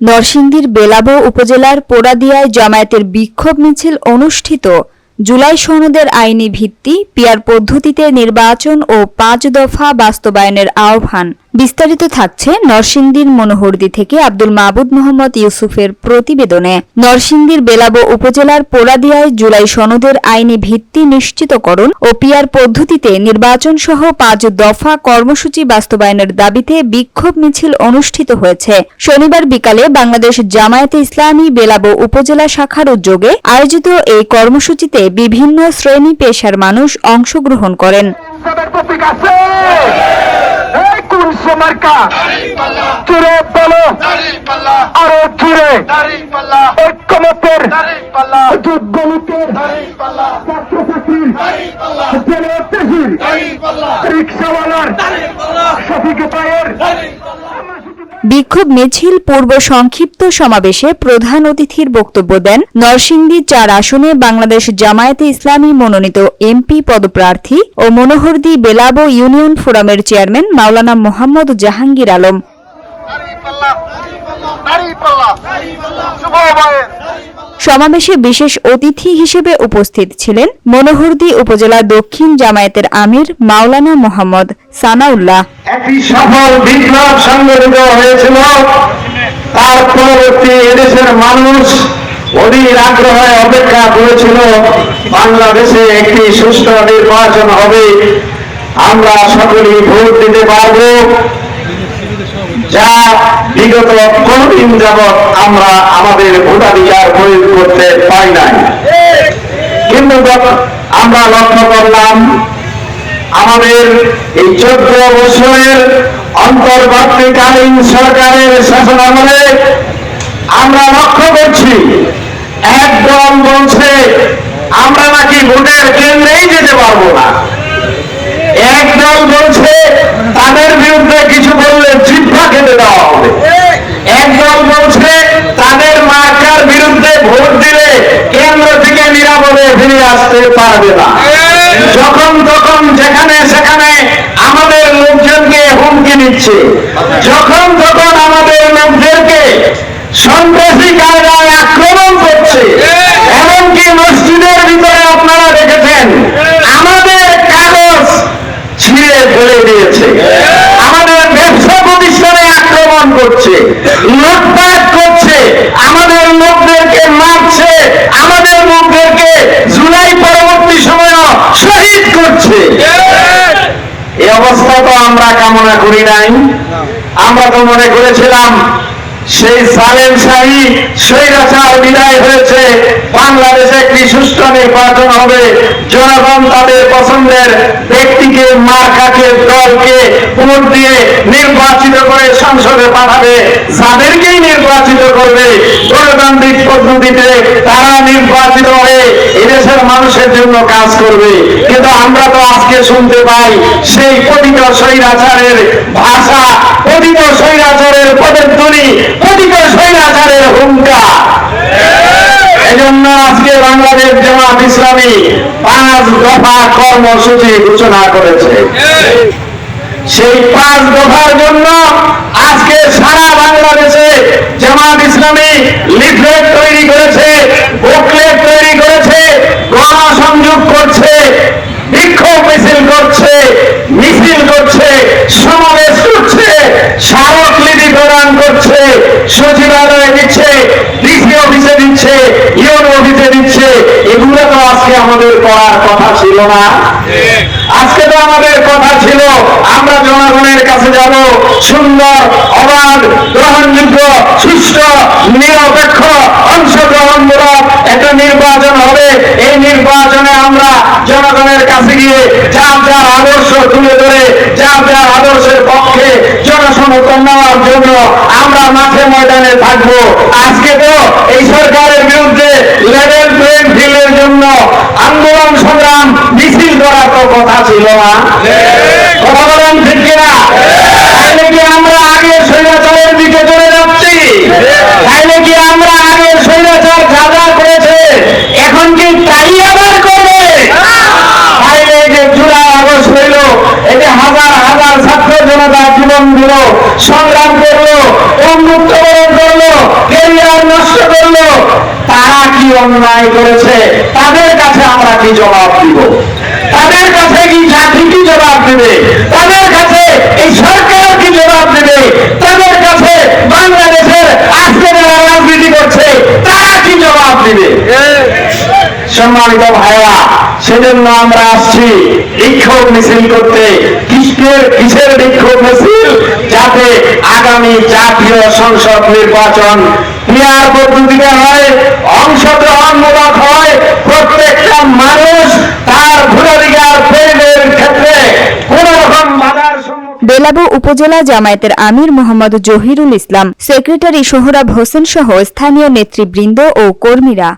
নরসিংদীর বেলাবো উপজেলার পোড়াদিয়ায় জামায়াতের বিক্ষোভ মিছিল অনুষ্ঠিত। জুলাই সনদের আইনি ভিত্তি, পিআর পদ্ধতিতে নির্বাচন ও ৫ দফা বাস্তবায়নের আহ্বান। বিস্তারিত থাকছে নরসিংদীর মনোহরদী থেকে আব্দুল মাবুদ মোহাম্মদ ইউসুফের প্রতিবেদনে। নরসিংদীর বেলাবো উপজেলার পোড়াদিয়ায় জুলাই সনদের আইনি ভিত্তি নিশ্চিতকরণ ও পিআর পদ্ধতিতে নির্বাচন সহ ৫ দফা কর্মসূচি বাস্তবায়নের দাবিতে বিক্ষোভ মিছিল অনুষ্ঠিত হয়েছে। শনিবার বিকালে বাংলাদেশ জামায়াতে ইসলামী বেলাবো উপজেলা শাখার উদ্যোগে আয়োজিত এই কর্মসূচিতে বিভিন্ন শ্রেণী পেশার মানুষ অংশগ্রহণ করেন। বিক্ষোভ মিছিল পূর্ব সংক্ষিপ্ত সমাবেশে প্রধান অতিথির বক্তব্য দেন নরসিংদী ৪ আসনে বাংলাদেশ জামায়াতে ইসলামী মনোনীত এমপি পদপ্রার্থী ও মনোহরদী বেলাবো ইউনিয়ন ফোরামের চেয়ারম্যান মাওলানা মোহাম্মদ জাহাঙ্গীর আলম। সমাবেশে বিশেষ অতিথি হিসেবে উপস্থিত ছিলেন মনোহরদী উপজেলা দক্ষিণ জামায়াতের আমির মাওলানা মোহাম্মদ সানাউল্লাহ। একটি সফল বিপ্লব সংগঠিত হয়েছিল, তার পরবর্তী এদেশের মানুষ অধীর আগ্রহে অপেক্ষা করেছিল বাংলাদেশে একটি সুষ্ঠু নির্বাচন হবে, আমরা সকলেই ভোট দিতে পারব, যা বিগত কোনদিন যাবৎ আমরা আমাদের ভোটাধিকার প্রয়োগ করতে পারি নাই। কিন্তু আমরা লক্ষ্য করলাম আমাদের এই 14 বছরের অন্তর্বর্তীকালীন সরকারের শাসনামলে আমরা লক্ষ্য করছি একদল বলছে আমরা নাকি ভোটের কেন্দ্রেই যেতে পারবো না, একদল বলছে তাদের বিরুদ্ধে কিছু বললে জিহ্বা খেতে দেওয়া হবে, একদল বলছে তাদের মার্কার বিরুদ্ধে ভোট দিলে কেন্দ্র থেকে নিরাপদে ফিরে আসতে পারবে না। যখন তখন যেখানে সেখানে আমাদের লোকজনকে হুমকি দিচ্ছে, যখন তখন আমাদের লোকদেরকে সন্ত্রাসী কায়দায় আক্রমণ করছে, এমনকি মসজিদের ভিতরে আপনারা দেখেছেন আমাদের কাগজ ছিঁড়ে ফেলে দিয়েছে, আমাদের ব্যবসা প্রতিষ্ঠানে আক্রমণ করছে, লুটপাট করছে, আমাদের লোকদেরকে মারছে, আমাদের লোকদেরকে জুলাই পরবর্তী সময়ও শহীদ করছে। এই অবস্থা তো আমরা কামনা করি নাই। আমরা তো মনে করেছিলাম সেই জালেম শাহী স্বৈরাচার বিদায় হয়েছে, বাংলাদেশে একটি সুষ্ঠু নির্বাচন হবে, জনগণ তাদের পছন্দের ব্যক্তিকে, মার্কাকে, দলকে ভোট দিয়ে নির্বাচিত করে সংসদে পাঠাবে, যাদেরকেই নির্বাচিত করবে গণতান্ত্রিক পদ্ধতিতে তারা নির্বাচিত হয়ে এদেশের মানুষের জন্য কাজ করবে। কিন্তু আমরা তো আজকে শুনতে পাই সেই পতিত স্বৈরাচারের ভাষা, পতিত স্বৈরাচারের পদধ্বনি, পতিত স্বৈরাচারের হুঙ্কার। এজন্য আজকে বাংলাদেশ জামায়াত ইসলামী ৫ দফা কর্মসূচি ঘোষণা করেছে। সেই ৫ দফার জন্য আজকে সারা বাংলাদেশে জামায়াত ইসলামী লিফলেট তৈরি করেছে, বুকলেট তৈরি করেছে, গণসংযোগ করছে, বিক্ষোভ মিছিল করছে, মিছিল করছে, সমাবেশ করছে, স্মারকলিপি প্রদান করছে, সচিবালয়ে দিচ্ছে, ডিসি অফিসে দিচ্ছে, ইউনো অফিসে দিচ্ছে। এগুলো তো আজকে আমাদের করার কথা ছিল না। আজকে তো আমাদের কথা ছিল আমরা জনগণের কাছে যাব, সুন্দর, অবাধ, গ্রহণযোগ্য, সুষ্ঠু, নিরপেক্ষ, অংশগ্রহণমূলক একটা নির্বাচন হবে। এই নির্বাচনে আমরা জনগণের কাছে গিয়ে যার যার আদর্শ তুলে ধরে যার যার আদর্শের পক্ষে জনসমর্থন নেওয়ার জন্য আমরা মাঠে ময়দানে থাকবো। আজকে তো এই সরকারের বিরুদ্ধে লেভেল প্লেইং ফিল্ডের জন্য আন্দোলন সংগ্রাম মিছিল করার তো কথা ছিল না। কথা বলেন ঠিক কিনা? তাইলে কি আমরা আগে স্বৈরাচারের দিকে চলে যাচ্ছি? তাইলে কি আমরা আগে স্বৈরাচার যা যা করেছে এখন কি তাই আবার করবে? তাইলে যে জুলাই আগস্ট হইল, এতে হাজার হাজার ছাত্র জনতা জীবন দিল, সংগ্রাম করলো, মৃত্যুবরণ করলো, অন্যায় করেছে তাদের কাছে আমরা কি জবাব দিব? তাদের কাছে কি জাতি কি জবাব দেবে? তাদের কাছে এই সরকার কি জবাব দেবে? তাদের কাছে বাংলাদেশের আজকে যারা রাজনীতি করছে তারা কি জবাব দিবে? সম্মানিত ভাইরা, সেজন্য আমরা আসছি বিক্ষোভ মিছিল করতে। কিসের বিক্ষোভ মিছিল? যাতে আগামী জাতীয় সংসদ নির্বাচন পিয়ার পদ্ধতিতে হয়, অংশগ্রহণমূলক হয়, প্রত্যেকটা মানুষ তার ভোটাধিকার প্রয়োগের ক্ষেত্রে কোন রকম বাধার সম্মুখীন। বেলাবো উপজেলা জামায়াতের আমির মোহাম্মদ জহিরুল ইসলাম, সেক্রেটারি সোহরাব হোসেন সহ স্থানীয় নেতৃবৃন্দ ও কর্মীরা